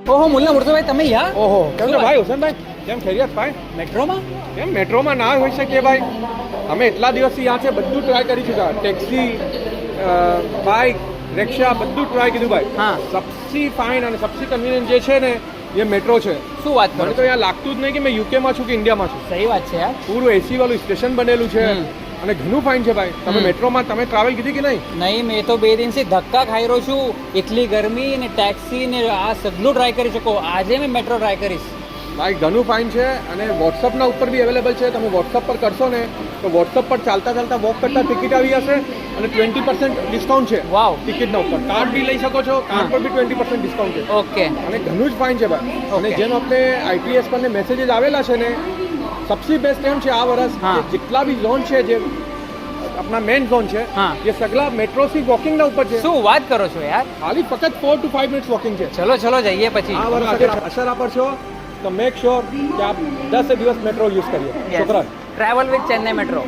ઓહો મુલ્લા મુર્તુભાઈ તમે યા ઓહો કેમ છો ભાઈ હુસેનભાઈ કેમ ખૈરિયત ભાઈ મેટ્રોમાં કેમ મેટ્રોમાં ના હોઈ શકીએ ભાઈ અમે એટલા દિવસથી યા છે બધું ટ્રાય કરી ચૂક્યા ટેક્સી બાઇક રિક્ષા બધું ટ્રાય કીધું ભાઈ હા. સબસી ફાઇન અને સબસી કન્વીનિયન્ટ જે છે ને એ મેટ્રો છે શું વાત કરો મને તો યાર લાગતું જ નહીં કે મેં યુકેમાં છું કે ઇન્ડિયામાં છું સહી વાત છે યાર પૂરું એસી વાળું સ્ટેશન બનેલું છે અને ઘણું ફાઇન છે ભાઈ તમે મેટ્રોમાં તમે ટ્રાવેલ કીધી કે નહીં નહીં મેં તો 2 દિનથી ધક્કા ખાઈ રહ્યો છું એટલી ગરમી ને ટેક્સી ને આ સગલું ટ્રાય કરી શકો આજે મેં મેટ્રો ટ્રાય કરીશ ભાઈ ઘણું ફાઇન છે અને વોટ્સઅપના ઉપર બી અવેલેબલ છે તમે વોટ્સઅપ પર કરશો ને તો વોટ્સઅપ પર ચાલતા ચાલતા વોક કરતા ટિકિટ આવી જશે અને 20% ડિસ્કાઉન્ટ છે વાવ ટિકિટના ઉપર કાર્ડ બી લઈ શકો છો કાર્ડ પર બી 20% ડિસ્કાઉન્ટ છે ઓકે અને ઘણું જ ફાઇન છે ભાઈ અને Okay. જેમ આપણે આઈટીએસ પર મેસેજીસ આવેલા છે ને સબસે બેસ્ટ એમ છે આ વર્ષ હા. કે જેટલા બી ઝોન છે જે આપણા મેઇન ઝોન છે હા. એ સગલા મેટ્રો થી વોકિંગના ઉપર છે શું વાત કરો છો યાર ખાલી ફક્ત 4 to 5 મિનિટ્સ વોકિંગ છે ચલો ચલો જઈએ પછી આ વર્ષ અગર આપ અસર આપર છો તો મેક શ્યોર કે આપ 10 દિવસ મેટ્રો યુઝ કરીએ શુક્રાન ટ્રાવેલ વિથ ચેન્નઈ મેટ્રો